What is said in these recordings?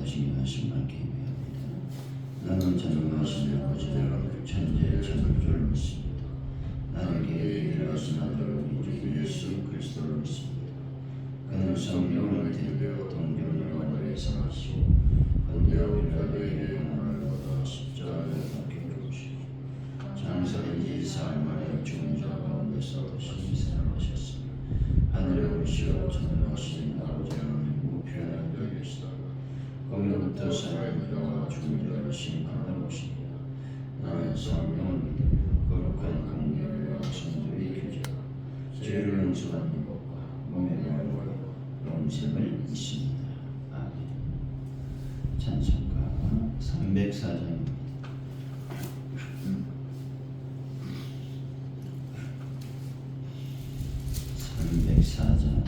징하신 만께 예배합니다. 나는 전능하신 아버지 천지의 창조주를 믿습니다. 나에게 일하신 아들 우리 주 예수 그리스도를 믿습니다. 그는 성령을 대되어 동정녀 마리아에서 나시고 본디오 빌라도에게 고난을 받아 십자가에 박혀 죽으시고 장사된 지 사흘 만에 죽은 자 가운데서 다시 살아나셨으며 하늘에 오르시어 전능하신 아버지 하나님 우편에 앉아 계시다가 거기로부터 사람들과 죽은 자를 심판하러 오시니라. 나는 성령을 믿으며 거룩한 공예와 성도의 교제와 죄를 용서받는 것과 몸의 부활과 영생을 믿습니다. 아멘. 찬송가 304장입니다. 304장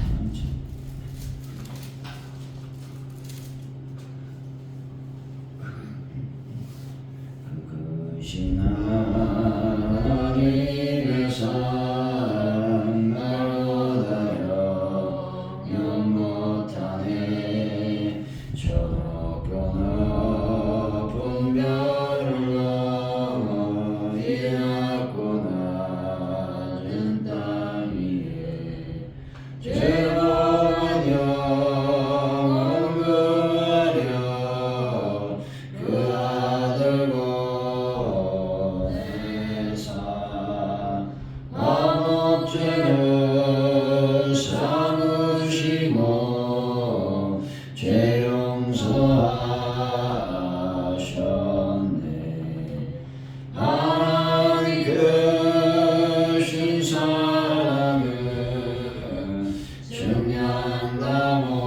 그것이 하나님의 사랑 나로 다여 영못하네 저렇고 높은 별을 넘어 이 낮고 낮은 땅 위에 죄로만 영원 구하려 그 아들 죄를 삼으시고 죄 용서하셨네. 하나님 크신 사랑은 증량다 못하네.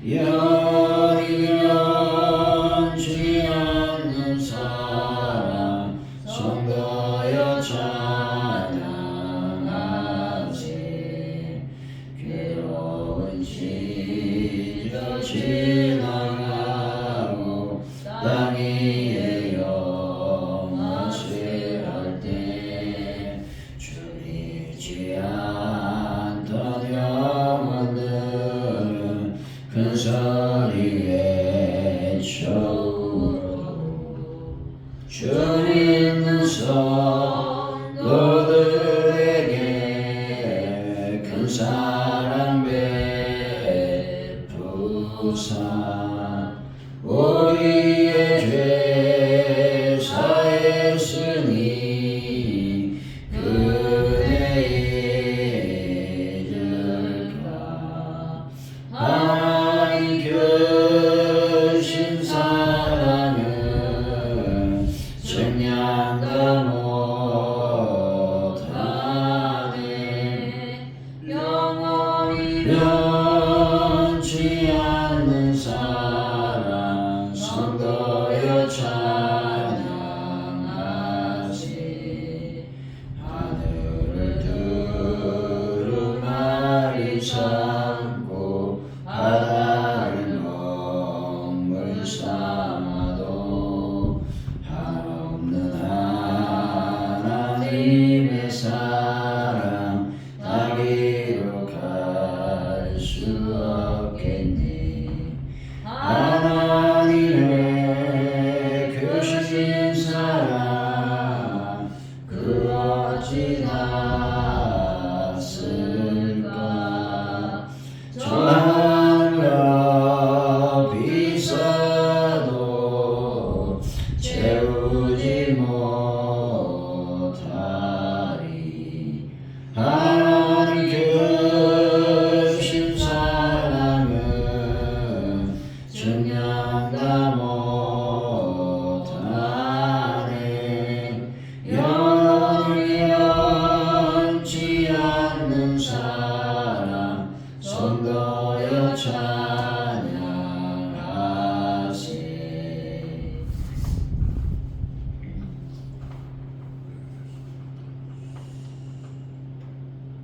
열이 변치 않는 사랑 성도여 찬양하세. 괴로운 시절 지나가고 땅 위에 영화쇠 할 때 줄이지 않던 영혼들은 큰 소리 외쳐오고 주 믿는 성도들에게 큰 사랑 베푸사 우리의 죄 사했으니 그대 잊을까. 하나님 크신 사랑은 증량다 못하네. 영원히 변치 않는 사랑 성도여 찬양하세. 하늘을 두루마리 삼고 바다를 먹물 삼아도 한없는 하나님의 사랑 나기로 갈 수 없겠니. 하나님의 크신 사랑 그 어찌 낫을까. 저 하늘로 비서도 채우지 못하리. 하나님 크신 사랑은 증량다 못하네. 영원히 변치 않는 사랑 성도여 찬양하세.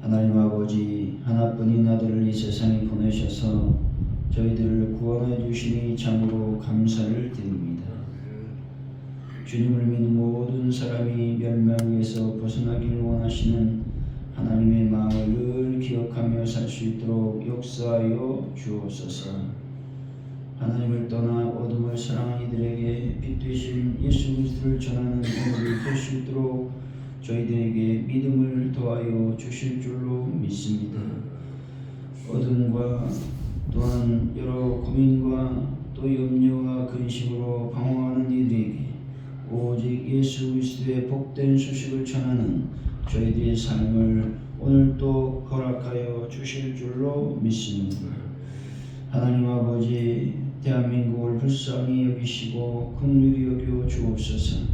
하나님 아버지 하나뿐인 아들을 이 세상에 보내셔서 저희들을 구원해 주시니 참으로 감사를 드립니다. 주님을 믿는 모든 사람이 멸망에서 벗어나기를 원하시는 하나님의 마음을 늘 기억하며 행하며 살 수 있도록 역사하여 주옵소서. 하나님을 떠나 어둠을 사랑한 이들에게 빛 되신 예수 그리스도를 전하는 오늘이 될 수 있도록 저희들에게 믿음을 더하여 주실 줄로 믿습니다. 어둠과 또한 여러 고민과 또 염려와 근심으로 방황하는 이들에게 오직 예수 그리스도의 복된 소식을 전하는 저희들의 삶을 오늘 또 허락하여 주실 줄로 믿습니다. 하나님 아버지, 대한민국을 불쌍히 여기시고 긍휼히 여겨 주옵소서.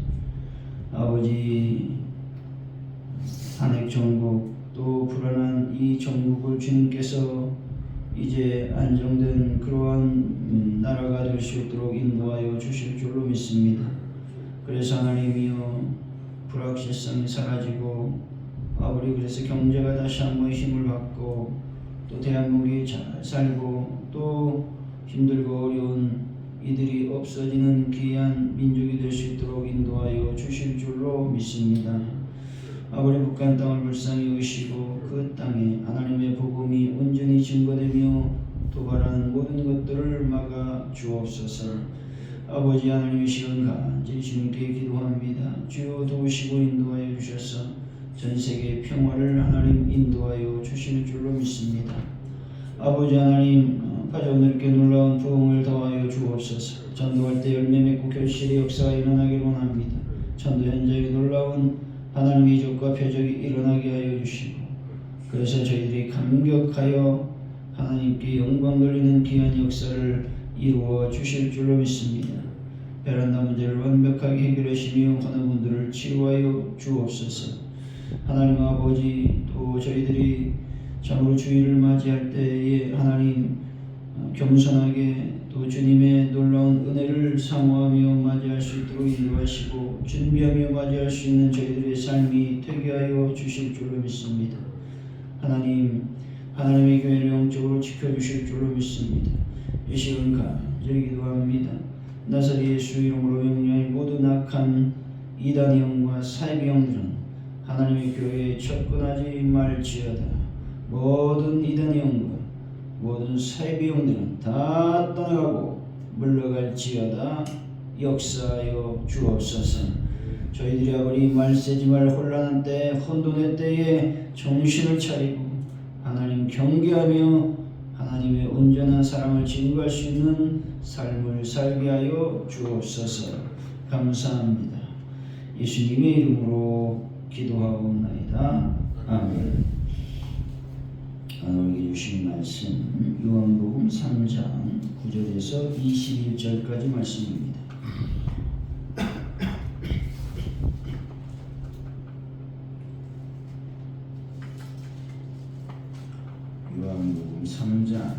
아버지, 탄핵 정국 또 불안한 이 정국을 주님께서 이제 안정된 그러한 나라가 될 수 있도록 인도하여 주실 줄로 믿습니다. 그래서 하나님이여, 불확실성이 사라지고 아버지, 그래서 경제가 다시 한번 힘을 받고 또 대한민국이 잘 살고 또 힘들고 어려운 이들이 없어지는 귀한 민족이 될 수 있도록 인도하여 주실 줄로 믿습니다. 아버지, 북한 땅을 불쌍히 여기시고 그 땅에 하나님의 복음이 온전히 증거되며 도발하는 모든 것들을 막아 주옵소서. 아버지 하나님의 시간 간절히 주님께 기도합니다. 주여 도우시고 인도하여 주셔서 전 세계 평화를 하나님 인도하여 주실 줄로 믿습니다. 아버지 하나님, 가족들께 놀라운 부흥을 더하여 주옵소서. 전도할 때 열매 맺고 결실의 역사가 일어나길 원합니다. 전도 현장에 놀라운 하나님의 이적과 표적이 일어나게 하여 주시고, 그래서 저희들이 감격하여 하나님께 영광 돌리는 귀한 역사를 이루어 주실 줄로 믿습니다. 베란다 문제를 완벽하게 해결하시며 많은 분들을 치유하여 주옵소서. 하나님 아버지, 또 저희들이 참으로 주일을 맞이할 때에 하나님 겸손하게 또 주님의 놀라운 은혜를 사모하며 맞이할 수 있도록 인도하시고 준비하며 맞이할 수 있는 저희들의 삶이 되게 하여 주실 줄로 믿습니다. 하나님, 하나님의 교회를 영적으로 지켜주실 줄로 믿습니다. 이 시간 간절히 기도합니다. 나사렛 예수 이름으로 명령하는 모든 악한 이단의 영과 사이비 영들은 하나님의 교회에 접근하지 말지어다. 모든 이단의 영과 모든 사이비 영들은 다 떠나가고 물러갈지어다. 역사하여 주옵소서. 저희들이 아버지 말세지말 혼란한 때, 혼돈의 때에 정신을 차리고 하나님 경계하며 하나님의 온전한 사랑을 증거할 수 있는 삶을 살게 하여 주옵소서. 감사합니다. 예수님의 이름으로 기도하옵나이다. 아멘. 오늘 주신 말씀 요한복음 3장 9절에서 21절까지 말씀입니다. 요한복음 3장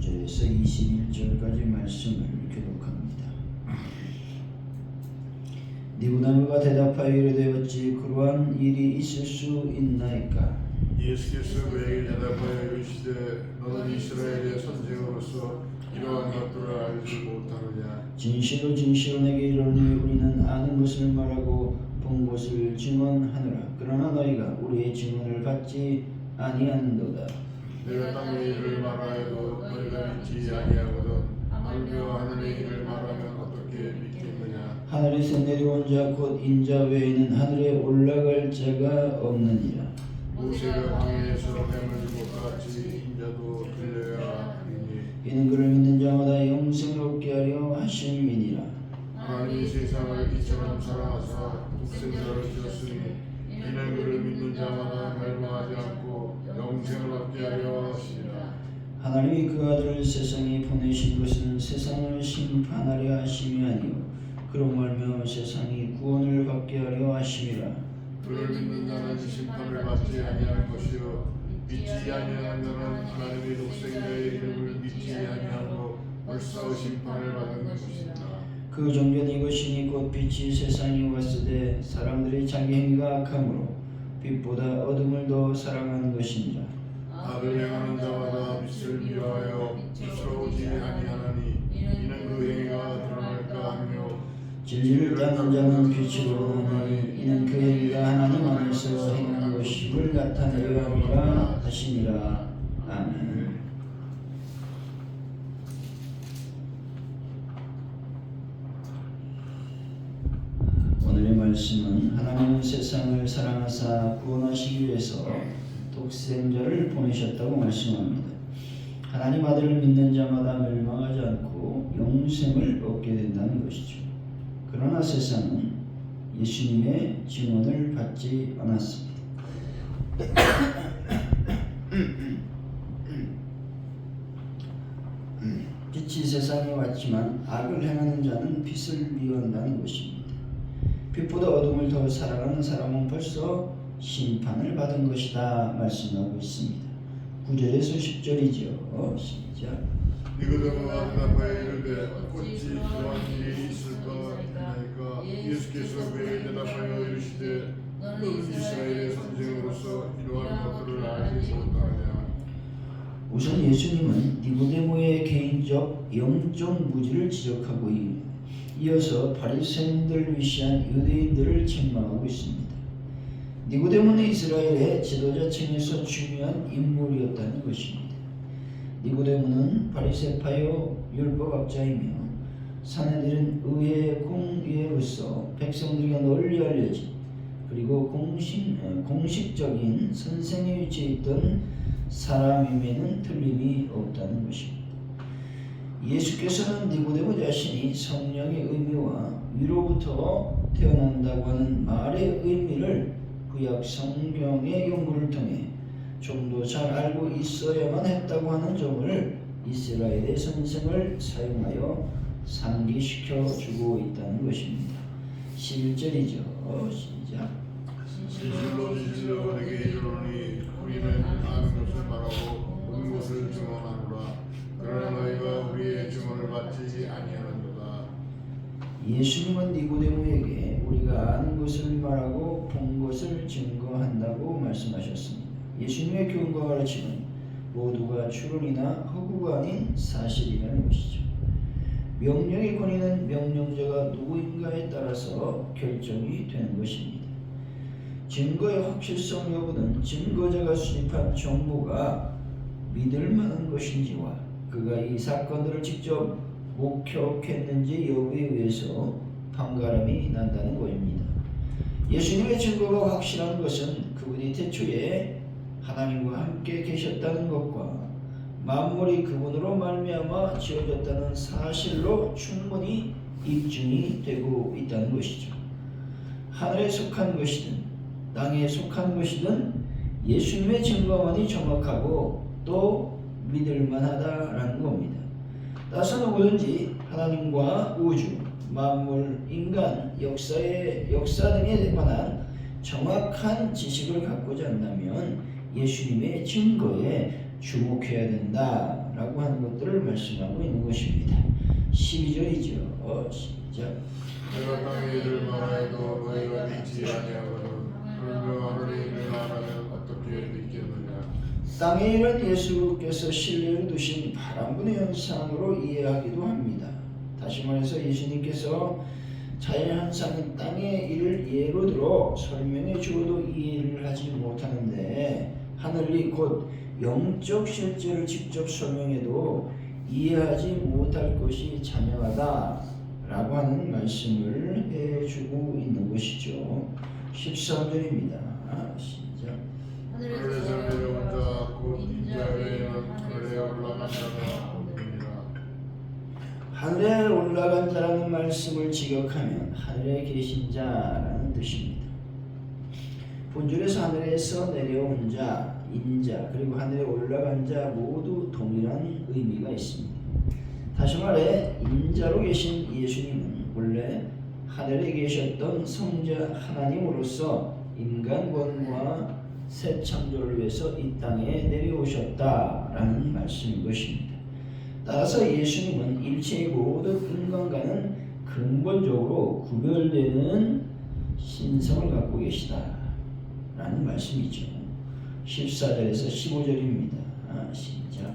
9절에서 21절까지 말씀을 교독합니다. 니고데모가 대답하여 이르되 어찌 그러한 일이 있을 수 있나이까? 예수께서 그에게 대답하여 이르시되 너는 이스라엘의 선생으로서 이러한 것들을 알지 못하느냐? 진실로 진실로 내게 이르노니 우리는 아는 것을 말하고 본 것을 증언하노라. 그러나 너희가 우리의 증언을 받지 아니하는도다. 내가 땅의 일을 말하여도 너희가 믿지 아니하거든 하물며 하늘의 일을 말하면 어떻게 믿겠느냐? 하늘에서 내려온 자 곧 인자 외에는 하늘에 올라갈 자가 없느니라. 모세가 광야에서 뱀을 못같이 인자도 들려야 하느니 이는 그를 믿는 자마다 영생을 얻게 하려 하심이니라. 하나님이 세상을 이처럼 사랑하사 독생자를 주셨으니 이는 그를 믿는 자마다 멸망하지 않고 영생을 얻게 하려 하시니라. 하나님이 그 아들을 세상에 보내신 것은 세상을 심판하려 하심이 아니요 그로 말미암아 세상이 구원을 받게 하려 하심이라. 그를 믿는 자는 심판을 받지 아니할 것이요 믿지 아니하는 자는 하나님의 독생자의 이름을 믿지 아니하고 벌써 심판을 받은 것이다. 그 종교는 이것이니 곧 빛이 세상에 왔으되 사람들이 자기 행위가 악함으로 빛보다 어둠을 더 사랑하는 것이니라. 악을 행하는 자마다 빛을 미워하여 빛으로 오지 아니하나니 이는 그 행위가 드러날까 하며 진리를 따르는 자는 빛으로 오나니 이는 그 행위가 하나님 안에서 행한 것임을 나타내려 함이라 하시니라. 세상을 사랑하사 구원하시기 위해서 독생자를 보내셨다고 말씀합니다. 하나님 아들을 믿는 자마다 멸망하지 않고 영생을 얻게 된다는 것이죠. 그러나 세상은 예수님의 증언을 받지 않았습니다. 빛이 세상에 왔지만 악을 행하는 자는 빛을 미워한다는 것입니다. 빛보다 어둠을 더 사랑하는 사람은 벌써 심판을 받은 것이다 말씀하고 있습니다. 9절에서 10절이죠. 시작. 니고데모가 대답하여 이르되 어찌 그러한 일이 있을까 하니까 예수께서 그에게 대답하여 이르시되 너는 이스라엘의 선생으로서 이러한 것들을 알지 못하느냐. 우선 예수님은 니고데모의 개인적 영적 무지를 지적하고 이어서 바리새인들을 위시한 유대인들을 책망하고 있습니다. 니고데모는 이스라엘의 지도자층에서 중요한 인물이었다는 것입니다. 니고데모는 바리새파요 율법학자이며 사내들은 의회 공의회로서 백성들에게 널리 알려진 그리고 공식적인 선생의 위치에 있던 사람임에는 틀림이 없다는 것입니다. 예수께서는 니고데모 자신이 성령의 의미와 위로부터 태어난다고 하는 말의 의미를 구약 성경의 연구를 통해 좀 더 잘 알고 있어야만 했다고 하는 점을 이스라엘의 선생을 사용하여 상기시켜 주고 있다는 것입니다. 11절이죠. 시작. 진실로 내게 이르노니 우리는 아는 것을 말하고 본 것을 증언하노라. 그러나 너희가 우리의 증언을 받지 아니하는도다. 예수님은 니고데모에게 우리가 아는 것을 말하고 본 것을 증거한다고 말씀하셨습니다. 예수님의 교훈과 가르침은 모두가 추론이나 허구가 아닌 사실이라는 것이죠. 명령의 권위는 명령자가 누구인가에 따라서 결정이 되는 것입니다. 증거의 확실성 여부는 증거자가 수집한 정보가 믿을 만한 것인지와 그가 이 사건들을 직접 목격했는지 여부에 의해서 판가름이 난다는 것입니다. 예수님의 증거가 확실한 것은 그분이 태초에 하나님과 함께 계셨다는 것과 만물이 그분으로 말미암아 지어졌다는 사실로 충분히 입증이 되고 있다는 것이죠. 하늘에 속한 것이든 땅에 속한 것이든 예수님의 증거만이 정확하고 또 믿을만하다라는 겁니다. 따라서 누구든지 하나님과 우주, 만물, 인간, 역사 등에 관한 정확한 지식을 갖고자 한다면 예수님의 증거에 주목해야 된다라고 하는 것들을 말씀하고 있는 것입니다. 12절이죠. 시작. 내가 땅에 일을 말하여도 너희가 믿지 아니하거든 그러므로 하늘의 일을 말하면 어떻게 믿겠느냐. 땅의 일은 예수께서 신뢰를 두신 바람분의 현상으로 이해하기도 합니다. 다시 말해서 예수님께서 자연현상인 땅의 일을 예로 들어 설명해 주어도 이해를 하지 못하는데 하늘이 곧 영적 실제를 직접 설명해도 이해하지 못할 것이 자명하다라고 하는 말씀을 해주고 있는 것이죠. 13절입니다. 시작. 하늘에서 내려온 자 곧 인자 외에는 하늘에 올라간 자가 없느니라. 하늘에 올라간 자라는 말씀을 직역하면 하늘에 계신 자라는 뜻입니다. 본절에서 하늘에서 내려온 자, 인자, 그리고 하늘에 올라간 자 모두 동일한 의미가 있습니다. 다시 말해 인자로 계신 예수님은 원래 하늘에 계셨던 성자 하나님으로서 인간권과 새 창조를 위해서 이 땅에 내려오셨다라는 말씀인 것입니다. 따라서 예수님은 일체의 모든 인간과는 근본적으로 구별되는 신성을 갖고 계시다라는 말씀이죠. 14절에서 15절입니다. 시작.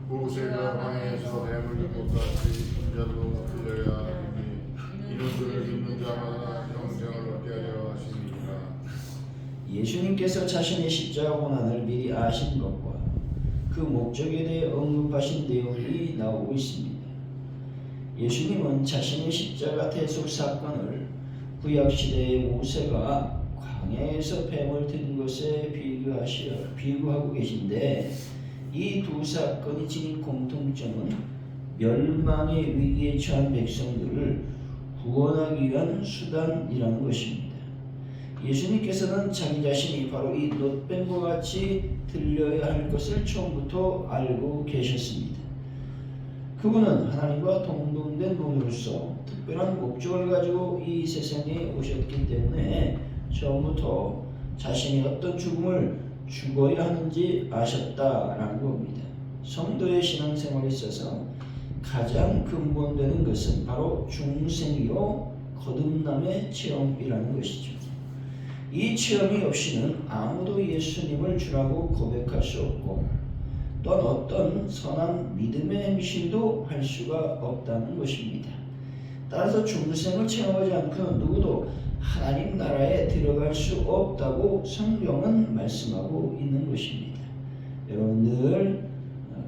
모세가 광야에서 뱀을 듣고 같이 인자도 들려야 하니 이는 그를 믿는 자마다 영생을 얻게 하려 하심이니라. 예수님께서 자신의 십자가 고난을 미리 아신 것과 그 목적에 대해 언급하신 내용이 나오고 있습니다. 예수님은 자신의 십자가 대속 사건을 구약시대의 모세가 광야에서 뱀을 든 것에 비교하고 계신데 이 두 사건이 지닌 공통점은 멸망의 위기에 처한 백성들을 구원하기 위한 수단이라는 것입니다. 예수님께서는 자기 자신이 바로 이 놋뱀과 같이 들려야 할 것을 처음부터 알고 계셨습니다. 그분은 하나님과 동등된 분으로서 특별한 목적을 가지고 이 세상에 오셨기 때문에 처음부터 자신이 어떤 죽음을 죽어야 하는지 아셨다라는 겁니다. 성도의 신앙생활에 있어서 가장 근본되는 것은 바로 중생이요 거듭남의 체험이라는 것이죠. 이 체험이 없이는 아무도 예수님을 주라고 고백할 수 없고 또한 어떤 선한 믿음의 행실도 할 수가 없다는 것입니다. 따라서 중생을 체험하지 않고는 누구도 하나님 나라에 들어갈 수 없다고 성경은 말씀하고 있는 것입니다. 여러분 늘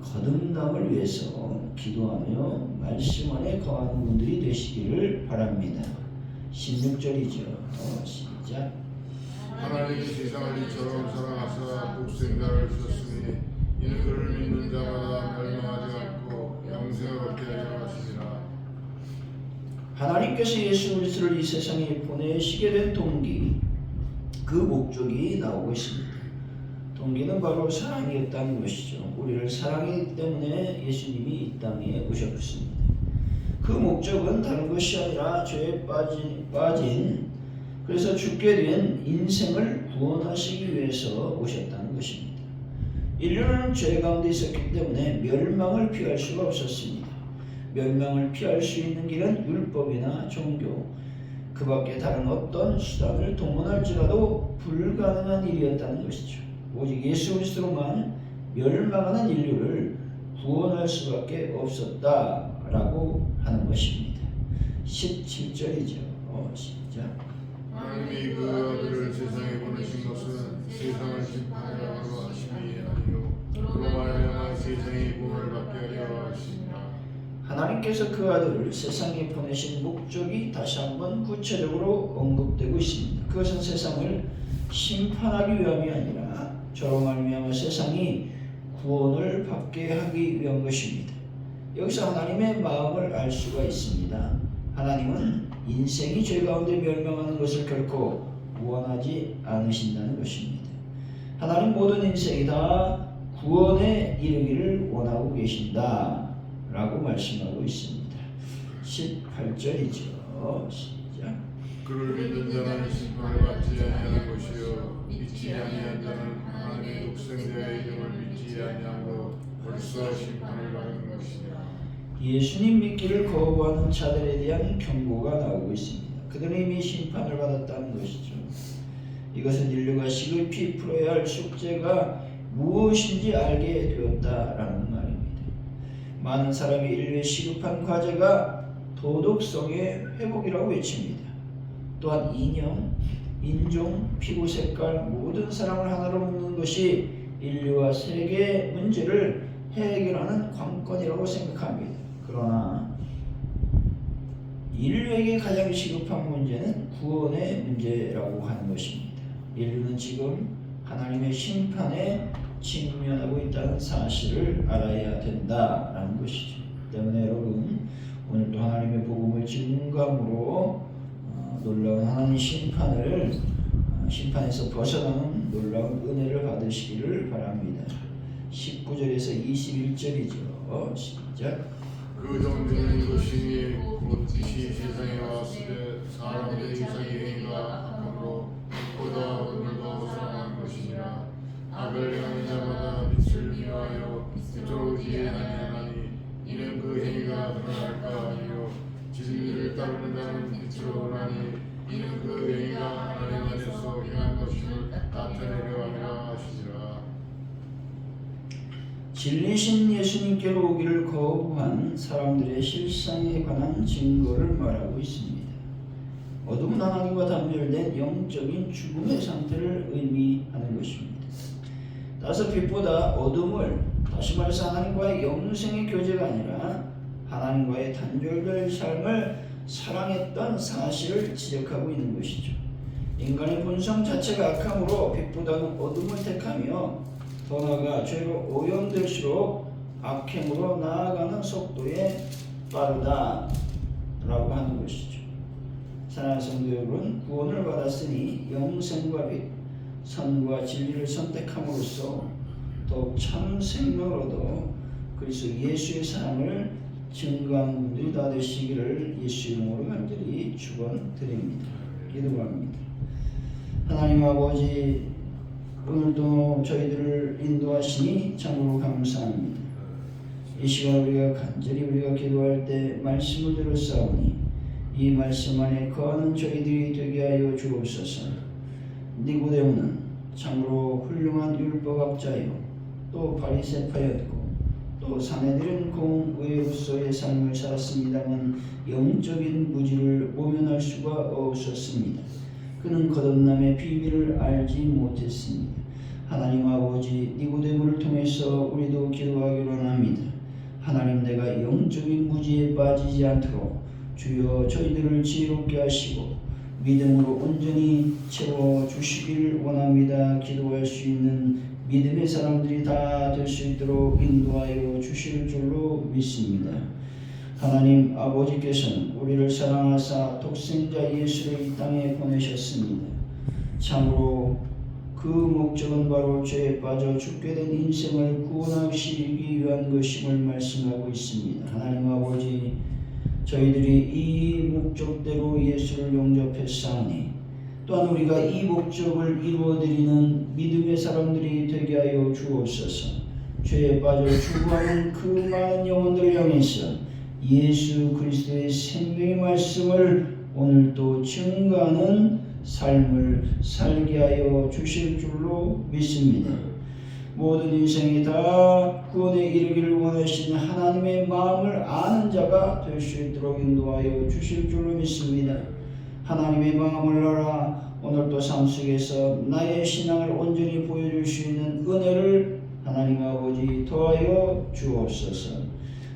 거듭남을 위해서 기도하며 말씀 안에 거하는 분들이 되시기를 바랍니다. 16절이죠. 시작. 하나님이 세상을 이처럼 사랑하사 독생자를 주셨으니 이는 그를 믿는 자마다 멸망하지 않고 영생을 얻게 하려 하심이라. 하나님께서 예수 그리스도를 이 세상에 보내시게 된 동기, 그 목적이 나오고 있습니다. 동기는 바로 사랑이었다는 것이죠. 우리를 사랑하기 때문에 예수님이 이 땅에 오셨습니다. 그 목적은 다른 것이 아니라 죄에 빠진 그래서 죽게 된 인생을 구원하시기 위해서 오셨다는 것입니다. 인류는 죄 가운데 있었기 때문에 멸망을 피할 수가 없었습니다. 멸망을 피할 수 있는 길은 율법이나 종교, 그 밖에 다른 어떤 수단을 동원할지라도 불가능한 일이었다는 것이죠. 오직 예수 그리스도로만 멸망하는 인류를 구원할 수밖에 없었다라고 하는 것입니다. 17절이죠. 시작. 하나님이 그 아들을 세상에 보내신 것은 세상을 심판하려고 하심이 아니요 그로 말미암아 세상이 구원을 받게 하려 하심이라. 하나님께서 그 아들을 세상에 보내신 목적이 다시 한번 구체적으로 언급되고 있습니다. 그것은 세상을 심판하기 위함이 아니라 저로 말미암아 세상이 구원을 받게 하기 위한 것입니다. 여기서 하나님의 마음을 알 수가 있습니다. 하나님은 인생이 죄 가운데 멸망하는 것을 결코 원하지 않으신다는 것입니다. 하나님 모든 인생이 다 구원에 이르기를 원하고 계신다 라고 말씀하고 있습니다. 18절이죠. 시작. 그를 믿는 자는 심판을 받지 아니하는 것이요 믿지 아니한 자는 하나님의 독생자의 이름을 믿지 아니함으로 벌써 심판을 받는 것이니라. 예수님 믿기를 거부하는 자들에 대한 경고가 나오고 있습니다. 그들은 이미 심판을 받았다는 것이죠. 이것은 인류가 시급히 풀어야 할 숙제가 무엇인지 알게 되었다라는 말입니다. 많은 사람이 인류의 시급한 과제가 도덕성의 회복이라고 외칩니다. 또한 이념, 인종, 피부 색깔 모든 사람을 하나로 묶는 것이 인류와 세계의 문제를 해결하는 관건이라고 생각합니다. 그러나 인류에게 가장 시급한 문제는 구원의 문제라고 하는 것입니다. 인류는 지금 하나님의 심판에 직면하고 있다는 사실을 알아야 된다라는 것이죠. 때문에 여러분 오늘도 하나님의 복음을 증거함으로 놀라운 하나님 심판에서 벗어나는 놀라운 은혜를 받으시기를 바랍니다. 19절에서 21절이죠. 시작. 그 정죄는 이것이니 곧 빛이 세상에 왔을 때 사람들의 이상행위가 악함으로 빛보다 어둠을 더 사랑한 것이니라. 악을 행하는 자마다 빛을 미워하여 빛으로 오지 아니하나니 이는 그 행위가 드러날까 하니요 진리를 따르는 자는 빛으로 오나니 이는 그 행위가 하나님 안에서 행한 것임을 나타내려 함이라 하시니라. 진리신 예수님께로 오기를 거부한 사람들의 실상에 관한 증거를 말하고 있습니다. 어둠은 하나님과 단절된 영적인 죽음의 상태를 의미하는 것입니다. 따라서 빛보다 어둠을, 다시 말해서 하나님과의 영생의 교제가 아니라 하나님과의 단절될 삶을 사랑했던 사실을 지적하고 있는 것이죠. 인간의 본성 자체가 악함으로 빛보다는 어둠을 택하며 더 나아가 죄로 오염될수록 악행으로 나아가는 속도에 빠르다라고 하는 것이죠. 사랑하는 성도 여러분, 구원을 받았으니 영생과 빛, 선과 진리를 선택함으로써 더욱 참 생명을 얻어 그리스도 예수의 사랑을 증거하는 분들이 다 되시기를 예수 이름으로 간절히 축원드립니다. 기도합니다. 하나님 아버지, 오늘도 저희들을 인도하시니 참으로 감사합니다. 이 시간 우리가 기도할 때 말씀을 들었사오니 이 말씀 안에 거하는 저희들이 되게 하여 주옵소서. 니고데모는 참으로 훌륭한 율법학자요 또 바리새파였고 또 사내들은 공의로서의 삶을 살았습니다만 영적인 무지를 모면할 수가 없었습니다. 그는 거듭남의 비밀을 알지 못했습니다. 하나님 아버지, 니고데모를 통해서 우리도 기도하기로 합니다. 하나님, 내가 영적인 무지에 빠지지 않도록 주여 저희들을 지혜롭게 하시고 믿음으로 온전히 채워주시길 원합니다. 기도할 수 있는 믿음의 사람들이 다 될 수 있도록 인도하여 주실 줄로 믿습니다. 하나님 아버지께서는 우리를 사랑하사 독생자 예수를 이 땅에 보내셨습니다. 참으로 그 목적은 바로 죄에 빠져 죽게 된 인생을 구원하시기 위한 것임을 말씀하고 있습니다. 하나님 아버지, 저희들이 이 목적대로 예수를 영접했사오니 또한 우리가 이 목적을 이루어드리는 믿음의 사람들이 되게 하여 주옵소서. 죄에 빠져 죽어가는 그 많은 영혼들을 향해서 예수 그리스도의 생명의 말씀을 오늘도 증거하는 삶을 살게 하여 주실 줄로 믿습니다. 모든 인생이 다 구원에 이르기를 원하시는 하나님의 마음을 아는 자가 될 수 있도록 인도하여 주실 줄로 믿습니다. 하나님의 마음을 알아 오늘도 삶 속에서 나의 신앙을 온전히 보여줄 수 있는 은혜를 하나님 아버지 더하여 주옵소서.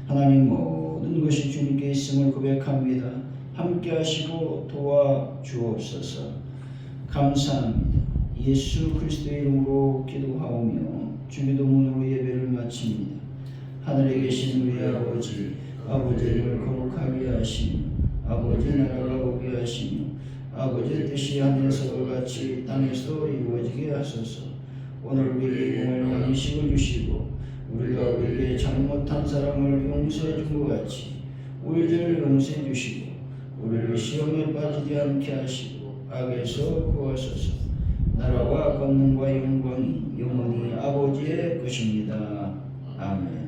하나님, 모든 것이 주님께 있음을 고백합니다. 함께 하시고 도와 주옵소서. 감사합니다. 예수 그리스도의 이름으로 기도하오며 주기도문으로 예배를 마칩니다. 하늘에 계신 우리 아버지, 아버지를 거룩하게 하시며 아버지 나라가 오게 하시며 아버지의 뜻이 하늘에서도 같이 땅에서도 이루어지게 하소서. 오늘 우리에게 용을 양식을 주시고 우리가 우리에게 잘못한 사람을 용서해 준 것 같이 우리 죄를 용서해 주시고 우리를 시험에 빠지지 않게 하시고 악에서 구하소서. 나라와 권능과 영광이 영원히 아버지의 것입니다. 아멘.